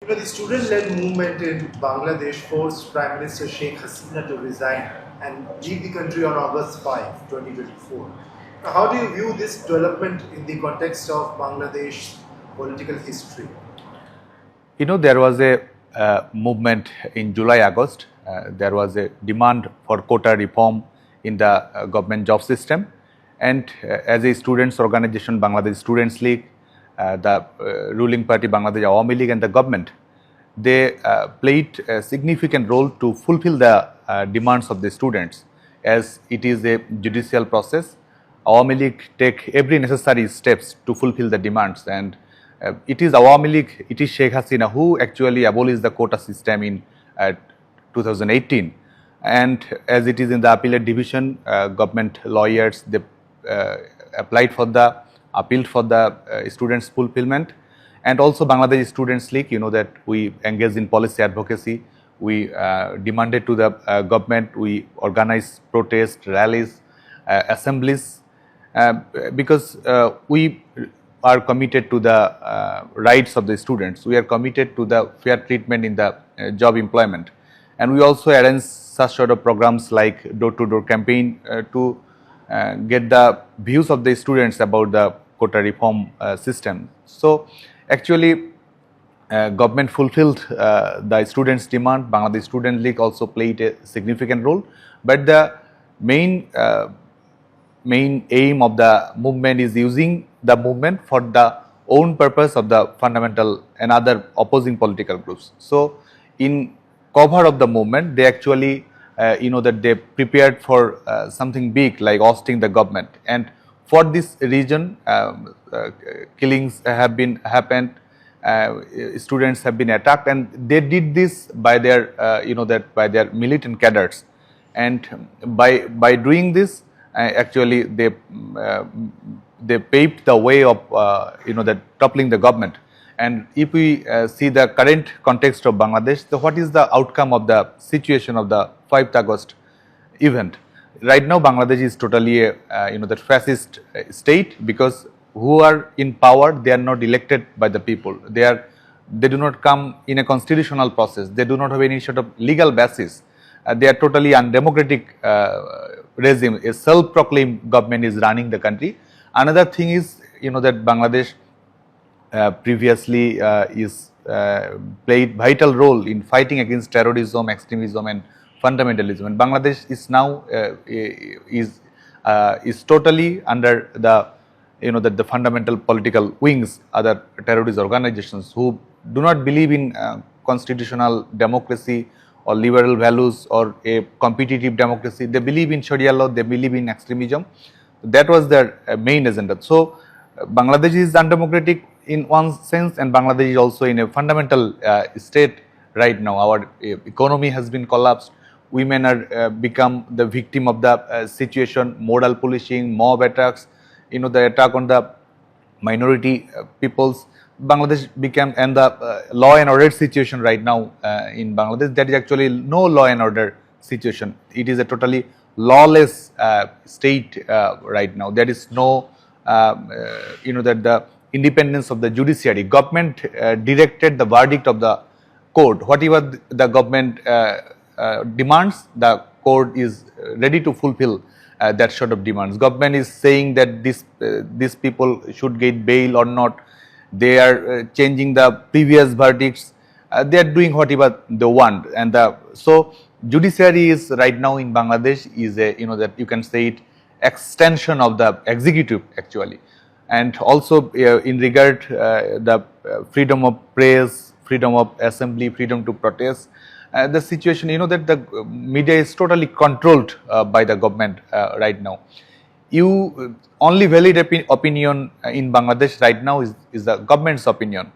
The student-led movement in Bangladesh forced Prime Minister Sheikh Hasina to resign and leave the country on August 5, 2024. Now, how do you view this development in the context of Bangladesh's political history? There was a movement in July, August. There was a demand for quota reform in the government job system. And as a students' organization, Bangladesh Students League, the ruling party Bangladesh Awami League and the government, they played a significant role to fulfill the demands of the students. As it is a judicial process, Awami League take every necessary steps to fulfill the demands, and it is Awami League, it is Sheikh Hasina who actually abolished the quota system in 2018. And as it is in the appellate division, government lawyers, they applied for the appealed for the students' fulfillment. And also Bangladesh Students League, that we engaged in policy advocacy. We demanded to the government, we organized protests, rallies, assemblies, because we are committed to the rights of the students. We are committed to the fair treatment in the job employment. And we also arrange such sort of programs like door-to-door campaign to get the views of the students about the quota reform system. So actually, government fulfilled the students' demand. Bangladesh Student League also played a significant role, but the main aim of the movement is using the movement for the own purpose of the fundamental and other opposing political groups. So in cover of the movement, they actually that they prepared for something big like ousting the government, and for this reason killings have been happened, students have been attacked, and they did this by their by their militant cadres. And by doing this, actually they paved the way of that toppling the government. And if we see the current context of Bangladesh, so what is the outcome of the situation of the 5th August event? Right now, Bangladesh is totally a the fascist state, because who are in power, they are not elected by the people. They do not come in a constitutional process. They do not have any sort of legal basis. They are totally undemocratic regime. A self-proclaimed government is running the country. Another thing is that Bangladesh previously is played vital role in fighting against terrorism, extremism, and fundamentalism. And Bangladesh is now is totally under the the fundamental political wings, other terrorist organizations who do not believe in constitutional democracy or liberal values or a competitive democracy. They believe in Sharia law, they believe in extremism. That was their main agenda. So Bangladesh is undemocratic in one sense, and Bangladesh is also in a fundamental state right now. Our economy has been collapsed. Women are become the victim of the situation, moral policing, mob attacks, the attack on the minority peoples. Bangladesh became, and the law and order situation right now in Bangladesh, that is actually no law and order situation. It is a totally lawless state right now. There is no that the independence of the judiciary. Government directed the verdict of the court. Whatever the government demands, the court is ready to fulfill that sort of demands. Government is saying that these people should get bail or not. They are changing the previous verdicts. They are doing whatever they want, and so judiciary is right now in Bangladesh is a that you can say it extension of the executive actually. And also in regard the freedom of press, freedom of assembly, freedom to protest, the situation that the media is totally controlled by the government right now. You only valid opinion in Bangladesh right now is the government's opinion.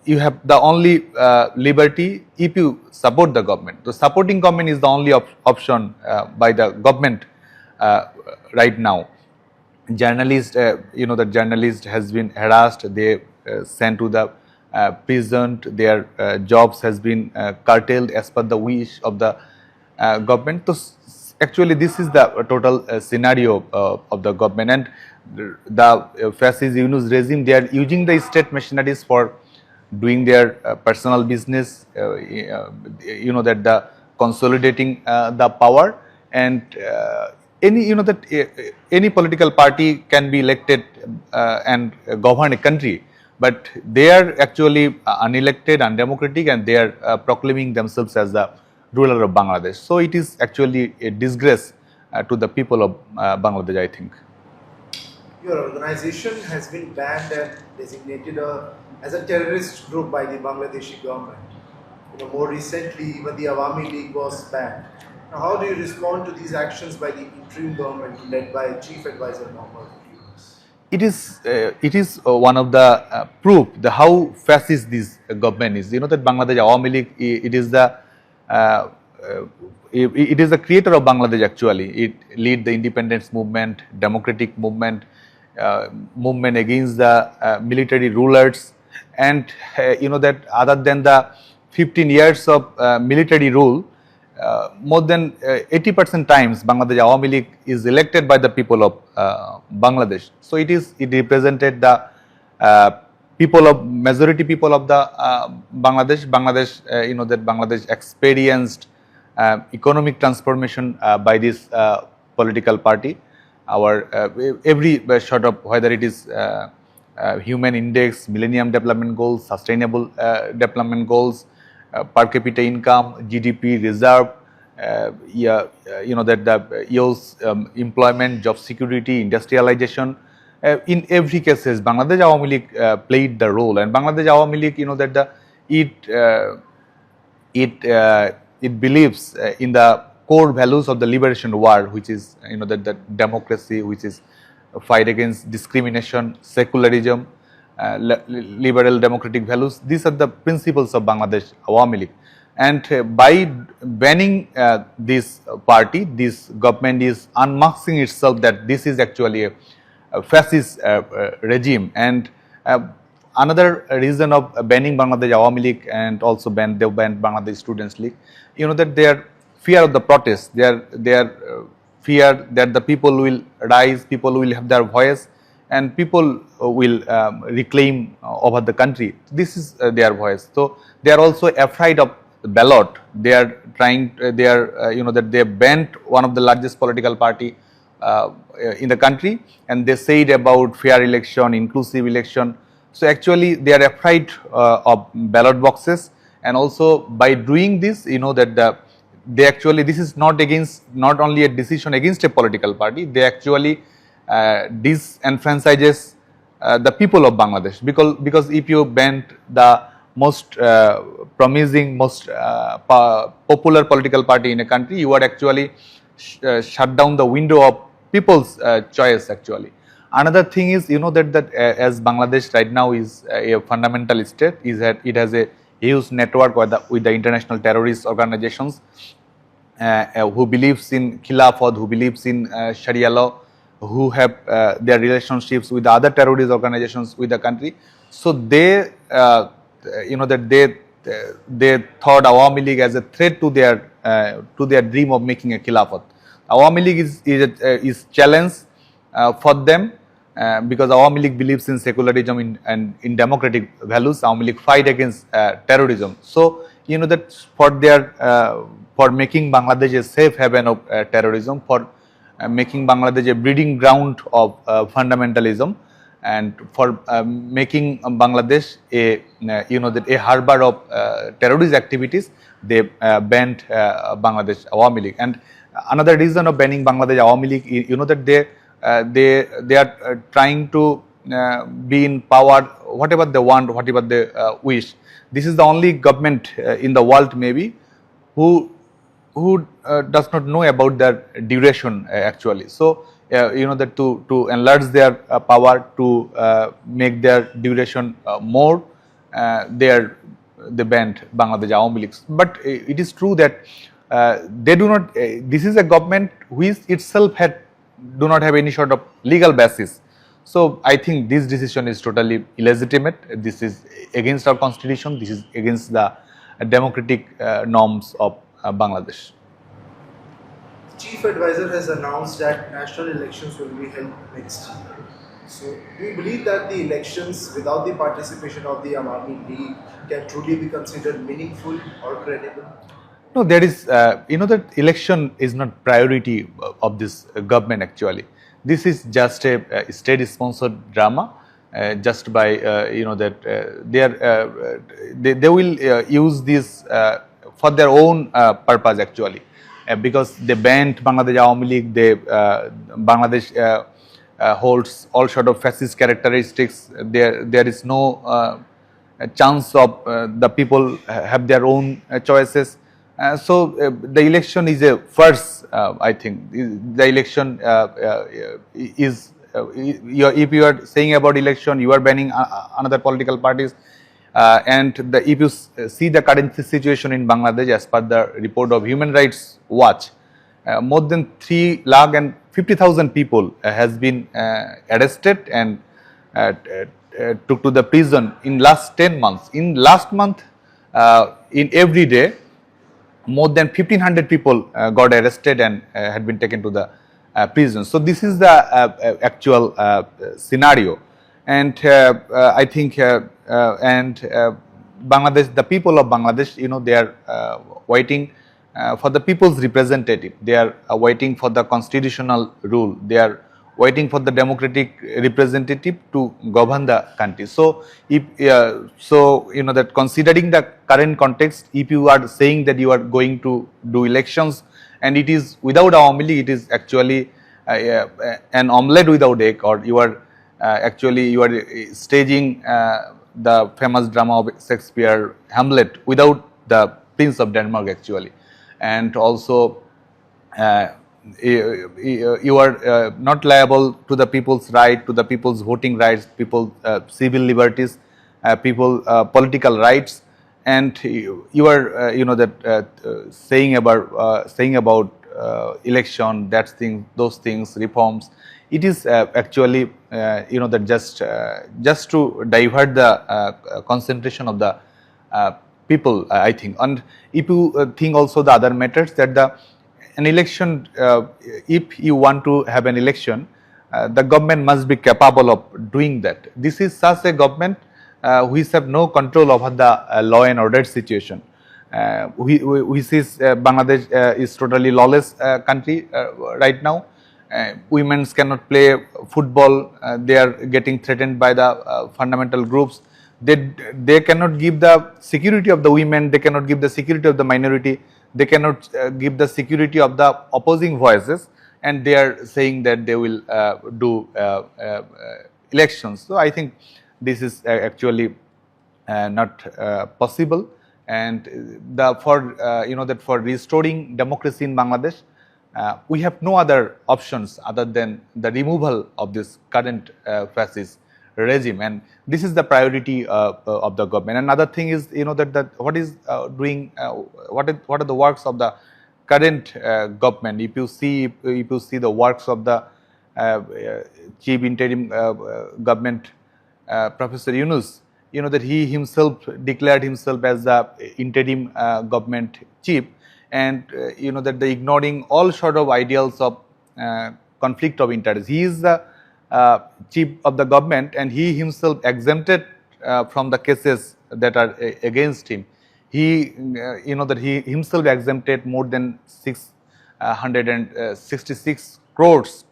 You have the only liberty if you support the government. The supporting government is the only option by the government right now. Journalist, the journalist has been harassed. They sent to the prison. Their jobs has been curtailed as per the wish of the government. So actually, this is the total scenario of the government, and the fascist Yunus regime. They are using the state machineries for doing their personal business, that the consolidating the power, and any political party can be elected and govern a country, but they are actually unelected, undemocratic, and they are proclaiming themselves as the ruler of Bangladesh. So it is actually a disgrace to the people of Bangladesh, I think. Your organization has been banned and designated as a terrorist group by the Bangladeshi government. More recently, even the Awami League was banned. Now, how do you respond to these actions by the interim government led by Chief Advisor Muhammad Yunus? It is one of the proof the how fascist this government is. That Bangladesh Awami League, it is the creator of Bangladesh actually. It lead the independence movement, democratic movement, movement against the military rulers, and that other than the 15 years of military rule, more than 80% times Bangladesh Awami League is elected by the people of Bangladesh. So it represented the majority people of the Bangladesh. That Bangladesh experienced economic transformation by this political party. Our every sort of, whether it is human index, millennium development goals, sustainable development goals, per capita income, GDP, reserve, that the youth employment, job security, industrialization, in every cases Bangladesh Awami League played the role. And Bangladesh Awami League, that it believes in the core values of the liberation war, which is that the democracy, which is fight against discrimination, secularism, liberal democratic values. These are the principles of Bangladesh Awami League. And by banning this party, this government is unmasking itself that this is actually a fascist regime. And another reason of banning Bangladesh Awami League, and also they banned Bangladesh Students League, that their fear of the protest, their fear that the people will rise, people will have their voice, and people will reclaim over the country. This is their voice. So they are also afraid of the ballot. They are trying, that they banned one of the largest political party in the country, and they said about fair election, inclusive election. So actually they are afraid of ballot boxes, and also by doing this, that this is not only a decision against a political party, they actually disenfranchises the people of Bangladesh, because if you banned the most promising, most popular political party in a country, you are actually shut down the window of people's choice actually. Another thing is, that as Bangladesh right now is a fundamental state, is that it has a huge network with the international terrorist organizations who believes in Khilafat, who believes in Sharia law, who have their relationships with other terrorist organizations with the country. So they, that they thought Awami League as a threat to their dream of making a Khilafat. Awami League is challenge for them, because Awami League believes in secularism and in democratic values. Awami League fight against terrorism. So that for making Bangladesh a safe haven of terrorism, for making Bangladesh a breeding ground of fundamentalism, and for making Bangladesh a harbor of terrorist activities, they banned Bangladesh Awami League. And another reason of banning Bangladesh Awami League, that they are trying to be in power, whatever they want, whatever they wish. This is the only government in the world maybe who does not know about their duration actually. So that to enlarge their power, to make their duration more, they banned Bangladesh Awami League. But it is true that they do not. This is a government which itself do not have any sort of legal basis. So I think this decision is totally illegitimate. This is against our constitution. This is against the democratic norms of Bangladesh. The Chief Advisor has announced that national elections will be held next year. So, do you believe that the elections without the participation of the Awami League can truly be considered meaningful or credible? No, there is, that election is not priority of this government actually. This is just a state-sponsored drama, just by, that they will use this for their own purpose actually, because they banned Bangladesh Awami League, Bangladesh holds all sort of fascist characteristics. There is no a chance of the people have their own choices. The election is a first, I think. The election is, if you are saying about election, you are banning another political parties. If you see the current situation in Bangladesh, as per the report of Human Rights Watch, more than 3,50,000 people has been arrested and took to the prison in last 10 months. In last month, in every day, more than 1,500 people got arrested and had been taken to the prison. So this is the actual scenario, and I think Bangladesh, the people of Bangladesh, they are waiting for the people's representative. They are waiting for the constitutional rule. They are waiting for the democratic representative to govern the country. So, if that considering the current context, if you are saying that you are going to do elections and it is without Awami League, it is actually an omelette without egg, or you are staging the famous drama of Shakespeare, Hamlet, without the Prince of Denmark actually, and also. You are not liable to the people's right, to the people's voting rights, people's civil liberties, political rights, and you are saying about election, that thing, those things, reforms. It is actually that just to divert the concentration of the people, I think. And if you think also the other matters, that an election, if you want to have an election, the government must be capable of doing that. This is such a government which have no control over the law and order situation. Which is Bangladesh is totally lawless country right now. Women cannot play football. They are getting threatened by the fundamental groups. They cannot give the security of the women. They cannot give the security of the minority. They cannot give the security of the opposing voices, and they are saying that they will do elections. So I think this is actually not possible, and for restoring democracy in Bangladesh, we have no other options other than the removal of this current fascist regime, and this is the priority of the government. Another thing is, that what is doing, what are the works of the current government. If you see the works of the chief interim government, Professor Yunus, that he himself declared himself as the interim government chief, and that the ignoring all sort of ideals of conflict of interest. He is the chief of the government, and he himself exempted from the cases that are against him. He, that he himself exempted more than 666 crores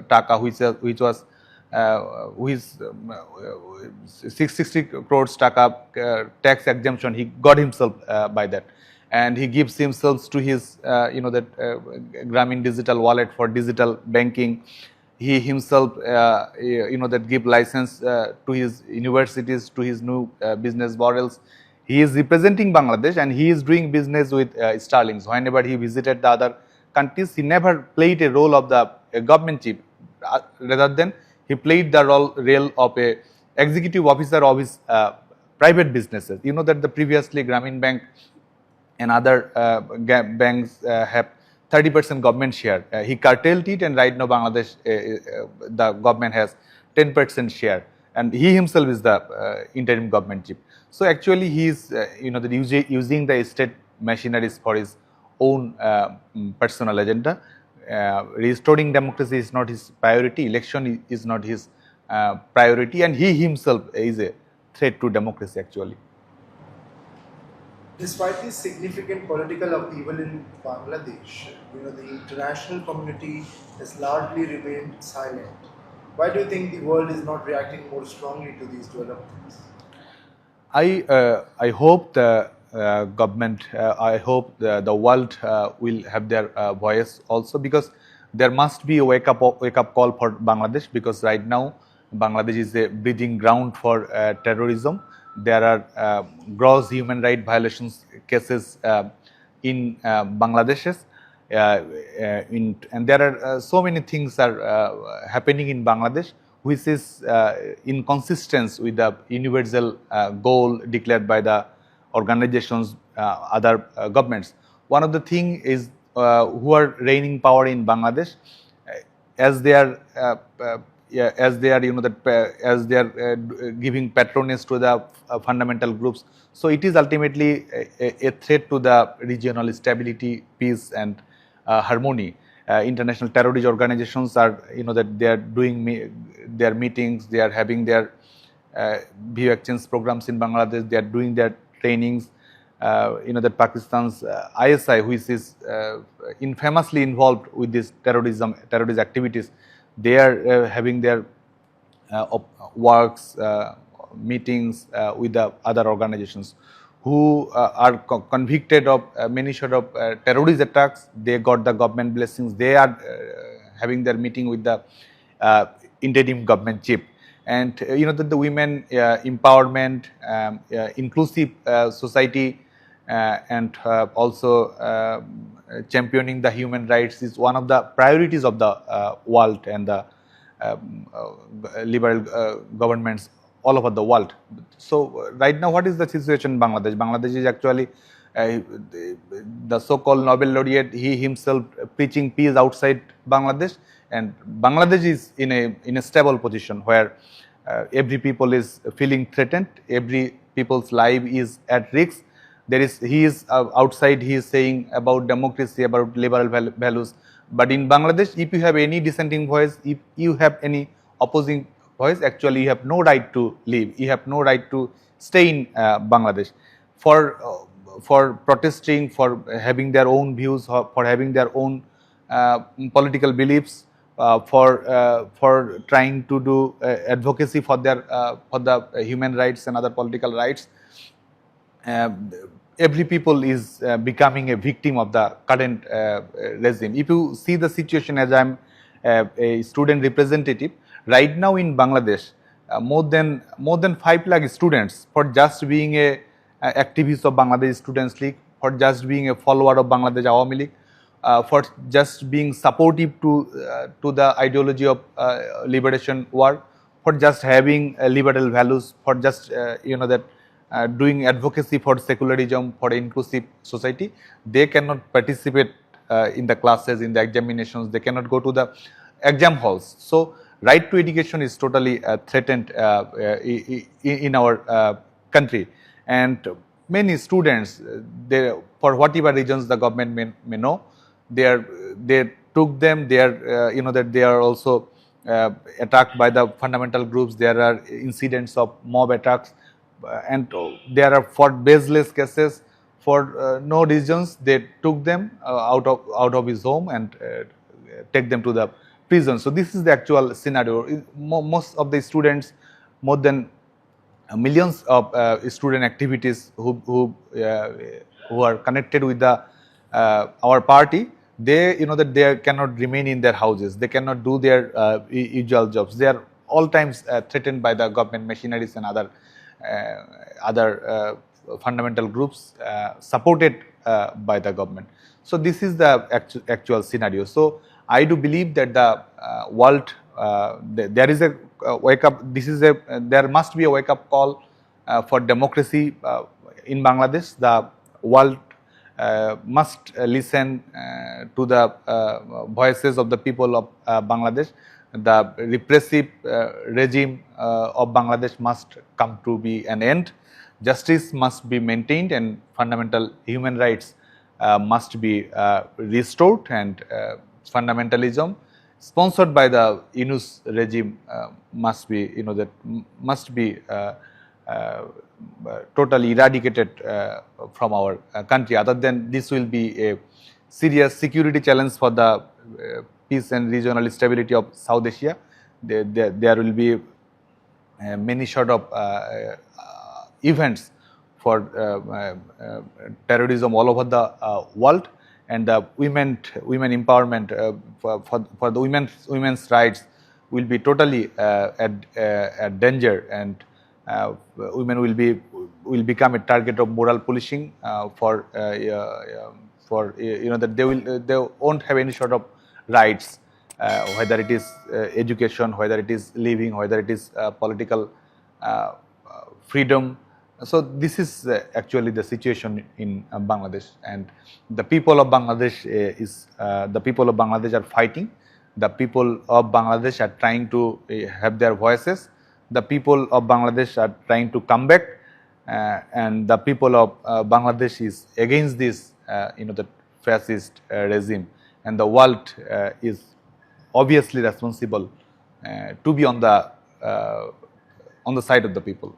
taka, which was 660 crores taka tax exemption. He got himself by that, and he gives himself to his Grameen digital wallet for digital banking. He himself, that give license to his universities, to his new business models. He is representing Bangladesh, and he is doing business with Sterlings. Whenever he visited the other countries, he never played a role of the government chief. Rather than he played the role of a executive officer of his private businesses. That the previously Grameen Bank and other banks have 30% government share. He curtailed it, and right now Bangladesh, the government has 10% share, and he himself is the interim government chief. So actually, he is using the state machineries for his own personal agenda. Restoring democracy is not his priority. Election is not his priority, and he himself is a threat to democracy actually. Despite this significant political upheaval in Bangladesh, the international community has largely remained silent. Why do you think the world is not reacting more strongly to these developments? I hope the government, I hope the world will have their voice also, because there must be a wake up call for Bangladesh, because right now Bangladesh is a breeding ground for terrorism. There are gross human right violations cases in Bangladesh. And there are so many things are happening in Bangladesh, which is inconsistent with the universal goal declared by the organizations, other governments. One of the thing is who are reigning power in Bangladesh, as they are as they are as they are giving patronage to the fundamental groups. So it is ultimately a threat to the regional stability, peace, and harmony. International terrorist organizations are, that they are doing their meetings, they are having their view exchange programs in Bangladesh, they are doing their trainings. That Pakistan's ISI, which is infamously involved with this terrorist activities, they are having their works, meetings with the other organizations who are convicted of many sort of terrorist attacks. They got the government blessings. They are having their meeting with the interim government chief. And that the women empowerment, inclusive society, and also championing the human rights is one of the priorities of the world and the liberal governments all over the world. So right now, what is the situation in Bangladesh? Bangladesh is actually the so-called Nobel laureate, he himself preaching peace outside Bangladesh, and Bangladesh is in a stable position where every people is feeling threatened, every people's life is at risk. He is outside, he is saying about democracy, about liberal values. But in Bangladesh, if you have any dissenting voice, if you have any opposing voice, actually you have no right to live. You have no right to stay in Bangladesh. For protesting, for having their own views, for having their own political beliefs, for trying to do advocacy for the human rights and other political rights. Every people is becoming a victim of the current regime. If you see the situation, as I am a student representative, right now in Bangladesh, more than 5 lakh students, for just being a activist of Bangladesh Students League, for just being a follower of Bangladesh Awami League, for just being supportive to the ideology of liberation war, for just having liberal values, for just doing advocacy for secularism, for inclusive society, they cannot participate in the classes, in the examinations, they cannot go to the exam halls. So right to education is totally threatened in our country, and many students, for whatever reasons the government may know, they took them. They are that they are also attacked by the fundamental groups. There are incidents of mob attacks, and there are for baseless cases, for no reasons they took them out of his home and take them to the prison. So this is the actual scenario. Most of the students, more than millions of student activities who are connected with the our party, they that they cannot remain in their houses, they cannot do their usual jobs. They are all times threatened by the government machineries and other fundamental groups supported by the government. So this is the actual scenario. So I do believe that the world, there is a wake up. There must be a wake up call for democracy in Bangladesh. The world must listen to the voices of the people of Bangladesh. The repressive regime of Bangladesh must come to be an end. Justice must be maintained, and fundamental human rights must be restored, and fundamentalism, sponsored by the Yunus regime must be, must be totally eradicated from our country. Other than this will be a serious security challenge for the peace and regional stability of South Asia. There will be many sort of events for terrorism all over the world, and the women empowerment for the women's rights will be totally at danger, and women will become a target of moral policing for that they won't have any sort of rights, whether it is education, whether it is living, whether it is political freedom. So this is actually the situation in Bangladesh, and the people of Bangladesh the people of Bangladesh are fighting. The people of Bangladesh are trying to have their voices. The people of Bangladesh are trying to come back, and the people of Bangladesh is against this, the fascist regime, and the world is obviously responsible to be on the side of the people.